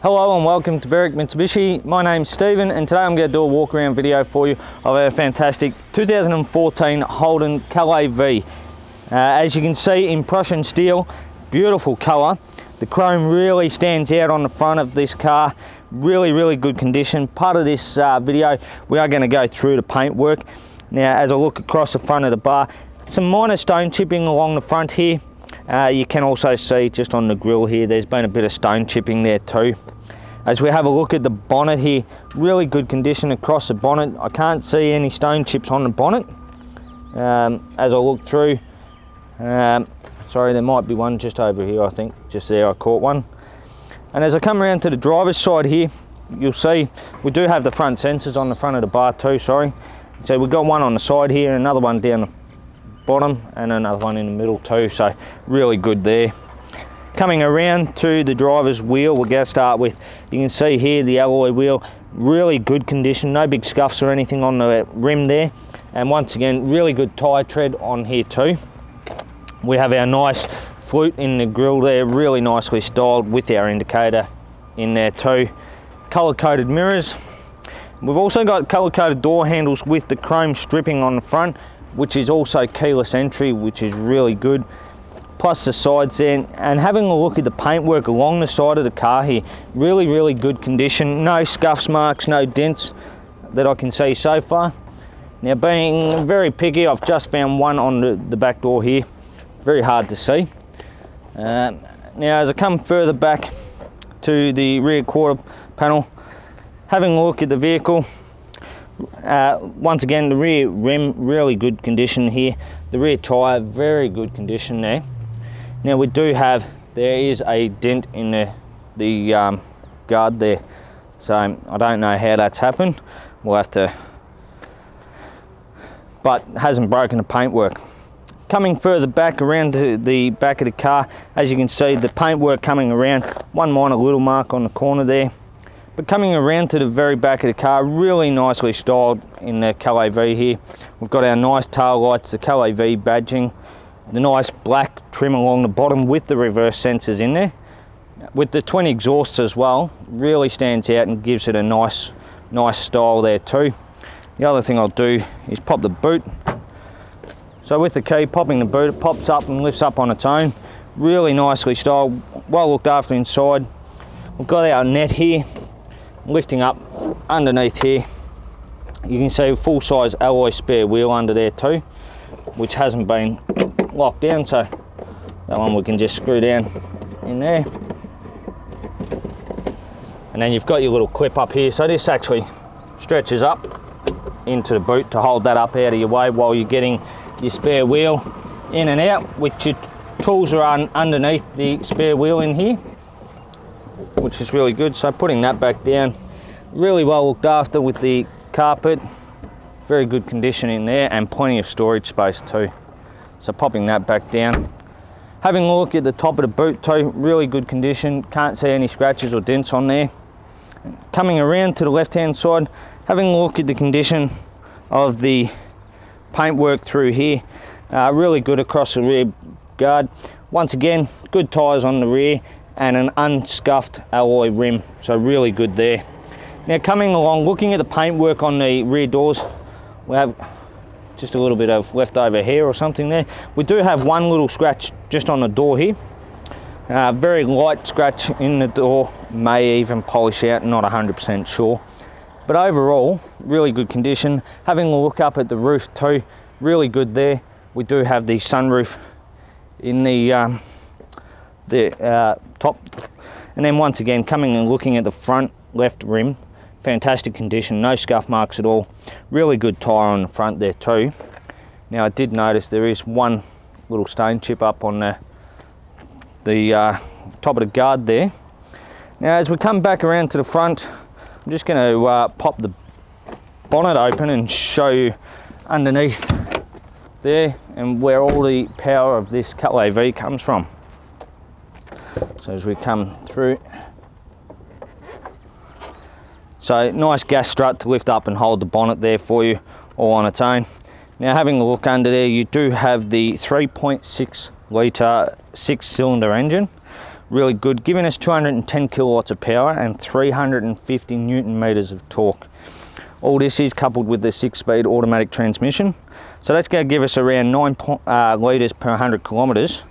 Hello and welcome to Berwick Mitsubishi. My name's Stephen and today I'm going to do a walk around video for you of our fantastic 2014 Holden Calais V. As you can see, in Prussian steel, beautiful colour. The chrome really stands out on the front of this car. Really good condition. Part of this video we are going to go through the paintwork. Now as I look across the front of the bar, some minor stone chipping along the front here. You can also see just on the grille here there's been a bit of stone chipping there too. As we have a look at the bonnet here, really good condition across the bonnet. I can't see any stone chips on the bonnet as I look through. Sorry, there might be one just over here, I think, just there I caught one. And as I come around to the driver's side here, you'll see we do have the front sensors on the front of the bar too, sorry. So we've got one on the side here, another one down the bottom and another one in the middle too, so really good there. Coming around to the driver's wheel, we're going to start with, you can see here the alloy wheel, really good condition, no big scuffs or anything on the rim there, and once again really good tyre tread on here too. We have our nice flute in the grille there, really nicely styled with our indicator in there too. Colour coded mirrors. We've also got colour coded door handles with the chrome stripping on the front, which is also keyless entry, which is really good, plus the sides there. And having a look at the paintwork along the side of the car here, really good condition, no scuffs, marks, no dents that I can see so far. Now being very picky, I've just found one on the back door here, very hard to see. Now as I come further back to the rear quarter panel, having a look at the vehicle, once again the rear rim really good condition here, the rear tyre very good condition there. Now we do have, there is a dent in the guard there, so I don't know how that's happened, we'll have to, but hasn't broken the paintwork. Coming further back around to the back of the car, as you can see the paintwork coming around, one minor little mark on the corner there. But coming around to the very back of the car, really nicely styled in the Calais V here. We've got our nice tail lights, the Calais V badging, the nice black trim along the bottom with the reverse sensors in there. With the twin exhausts as well, really stands out and gives it a nice style there too. The other thing I'll do is pop the boot. So with the key, popping the boot, it pops up and lifts up on its own. Really nicely styled, well looked after inside. We've got our net here, lifting up underneath here. You can see a full size alloy spare wheel under there too, which hasn't been locked down, so that one we can just screw down in there. And then you've got your little clip up here, so this actually stretches up into the boot to hold that up out of your way while you're getting your spare wheel in and out, which your tools are underneath the spare wheel in here, which is really good. So putting that back down, really well looked after with the carpet, very good condition in there and plenty of storage space too. So popping that back down, having a look at the top of the boot too, really good condition, can't see any scratches or dents on there. Coming around to the left hand side, having a look at the condition of the paintwork through here, really good across the rear guard. Once again, good tyres on the rear and an unscuffed alloy rim, so really good there. Now coming along, looking at the paintwork on the rear doors, we have just a little bit of leftover hair or something there. We do have one little scratch just on the door here, very light scratch in the door, may even polish out, not 100% sure. But overall, really good condition. Having a look up at the roof too, really good there. We do have the sunroof in the top. And then once again, coming and looking at the front left rim, fantastic condition, no scuff marks at all. Really good tyre on the front there too. Now I did notice there is one little stone chip up on the top of the guard there. Now as we come back around to the front, I'm just going to pop the bonnet open and show you underneath there and where all the power of this Calais V comes from. So as we come through, so nice gas strut to lift up and hold the bonnet there for you all on its own. Now having a look under there, you do have the 3.6 litre 6-cylinder engine really good, giving us 210 kilowatts of power and 350 newton meters of torque. All this is coupled with the 6-speed automatic transmission, so that's going to give us around 9 litres per 100 kilometres.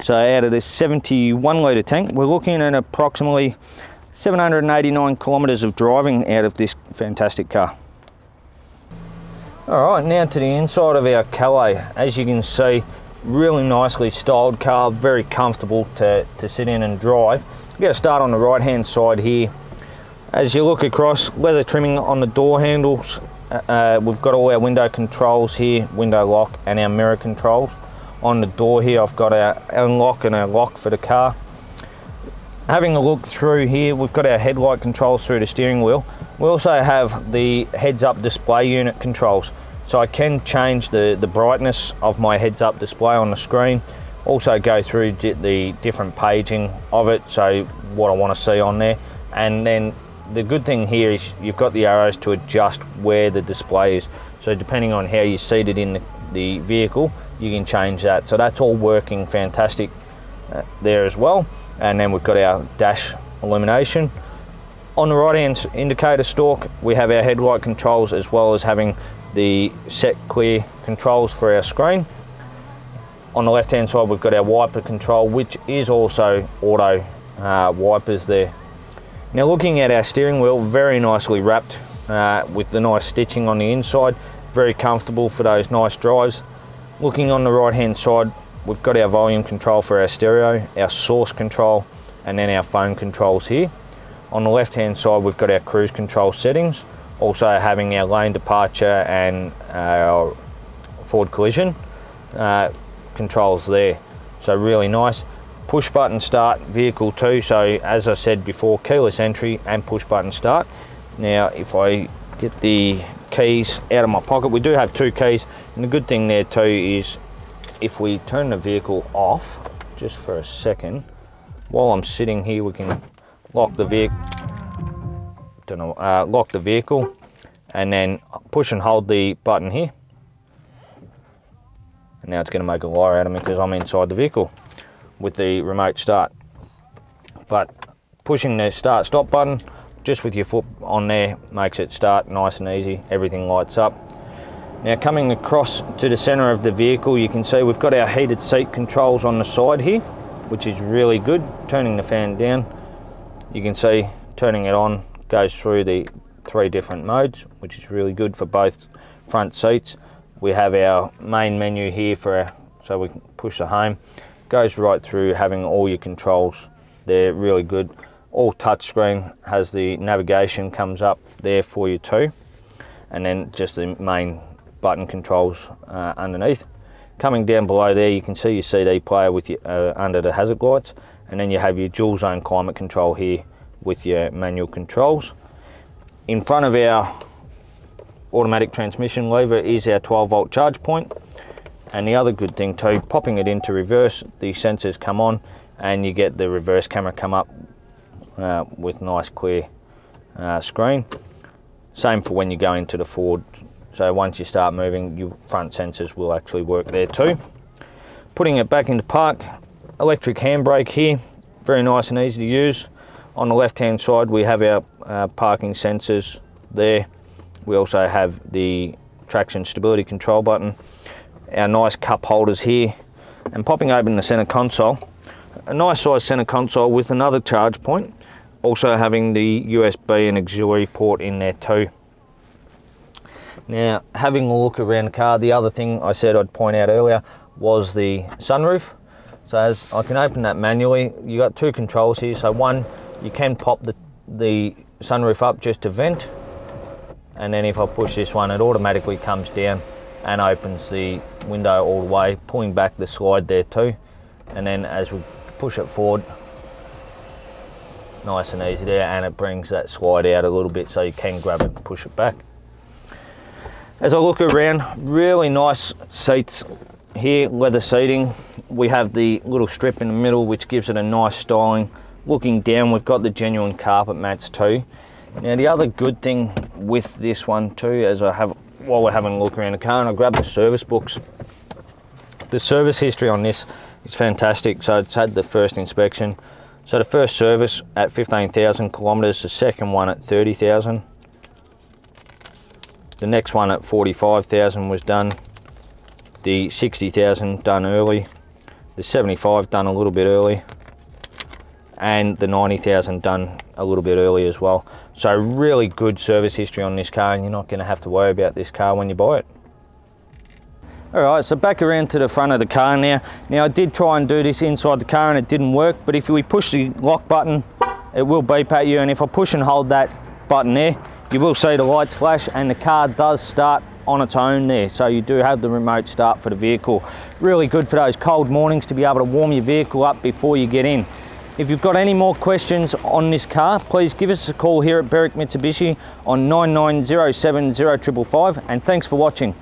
So out of this 71 litre tank, we're looking at approximately 789 kilometres of driving out of this fantastic car. Alright, now to the inside of our Calais. As you can see, really nicely styled car, very comfortable to sit in and drive. We're going to start on the right hand side here. As you look across, leather trimming on the door handles. We've got all our window controls here, window lock and our mirror controls. On the door here I've got our unlock and our lock for the car. Having a look through here, we've got our headlight controls through the steering wheel. We also have the heads-up display unit controls, so I can change the brightness of my heads-up display on the screen. Also go through the different paging of it, so what I want to see on there. And then the good thing here is you've got the arrows to adjust where the display is. So depending on how you're seated in the vehicle, you can change that. So that's all working fantastic there as well. And then we've got our dash illumination. On the right hand indicator stalk, we have our headlight controls as well as having the set clear controls for our screen. On the left hand side we've got our wiper control, which is also auto wipers there. Now looking at our steering wheel, very nicely wrapped with the nice stitching on the inside, very comfortable for those nice drives. Looking on the right hand side, we've got our volume control for our stereo, our source control, and then our phone controls here. On the left hand side we've got our cruise control settings, also having our lane departure and our forward collision controls there. So really nice. Push button start vehicle too, so as I said before, keyless entry and push button start. Now if I get the keys out of my pocket, we do have 2 keys, and the good thing there too is if we turn the vehicle off just for a second, while I'm sitting here we can lock the vehicle, lock the vehicle, and then push and hold the button here. And now it's going to make a liar out of me because I'm inside the vehicle with the remote start. But pushing the start stop button just with your foot on there makes it start nice and easy. Everything lights up. Now coming across to the center of the vehicle, you can see we've got our heated seat controls on the side here, which is really good. Turning the fan down, you can see turning it on goes through the 3 different modes, which is really good for both front seats. We have our main menu here so we can push the home. Goes right through, having all your controls there, really good. All touchscreen, has the navigation comes up there for you too, and then just the main button controls underneath. Coming down below there you can see your CD player with your under the hazard lights, and then you have your dual zone climate control here with your manual controls. In front of our automatic transmission lever is our 12-volt charge point. And the other good thing too, popping it into reverse, the sensors come on and you get the reverse camera come up with nice clear screen. Same for when you go into the forward, so once you start moving, your front sensors will actually work there too. Putting it back into park, electric handbrake here, very nice and easy to use. On the left hand side we have our parking sensors there. We also have the traction stability control button, our nice cup holders here, and popping open the center console, a nice size center console with another charge point, also having the USB and auxiliary port in there too. Now having a look around the car, the other thing I said I'd point out earlier was the sunroof. So as I can open that manually, you got 2 controls here. So one, you can pop the sunroof up just to vent, and then if I push this one, it automatically comes down and opens the window all the way, pulling back the slide there too. And then as we push it forward, nice and easy there, and it brings that slide out a little bit so you can grab it and push it back. As I look around, really nice seats here, leather seating. We have the little strip in the middle which gives it a nice styling. Looking down, we've got the genuine carpet mats too. Now the other good thing with this one too, while we're having a look around the car, and I grabbed the service books. The service history on this is fantastic. So it's had the first inspection, So the first service at 15,000 kilometres, the second one at 30,000. The next one at 45,000 was done. The 60,000 done early. The 75 done a little bit early. And the 90,000 done a little bit early as well. So really good service history on this car, and you're not going to have to worry about this car when you buy it. Alright, so back around to the front of the car now. Now I did try and do this inside the car and it didn't work, but if we push the lock button, it will beep at you, and if I push and hold that button there, you will see the lights flash and the car does start on its own there. So you do have the remote start for the vehicle. Really good for those cold mornings to be able to warm your vehicle up before you get in. If you've got any more questions on this car, please give us a call here at Berwick Mitsubishi on 99070555, and thanks for watching.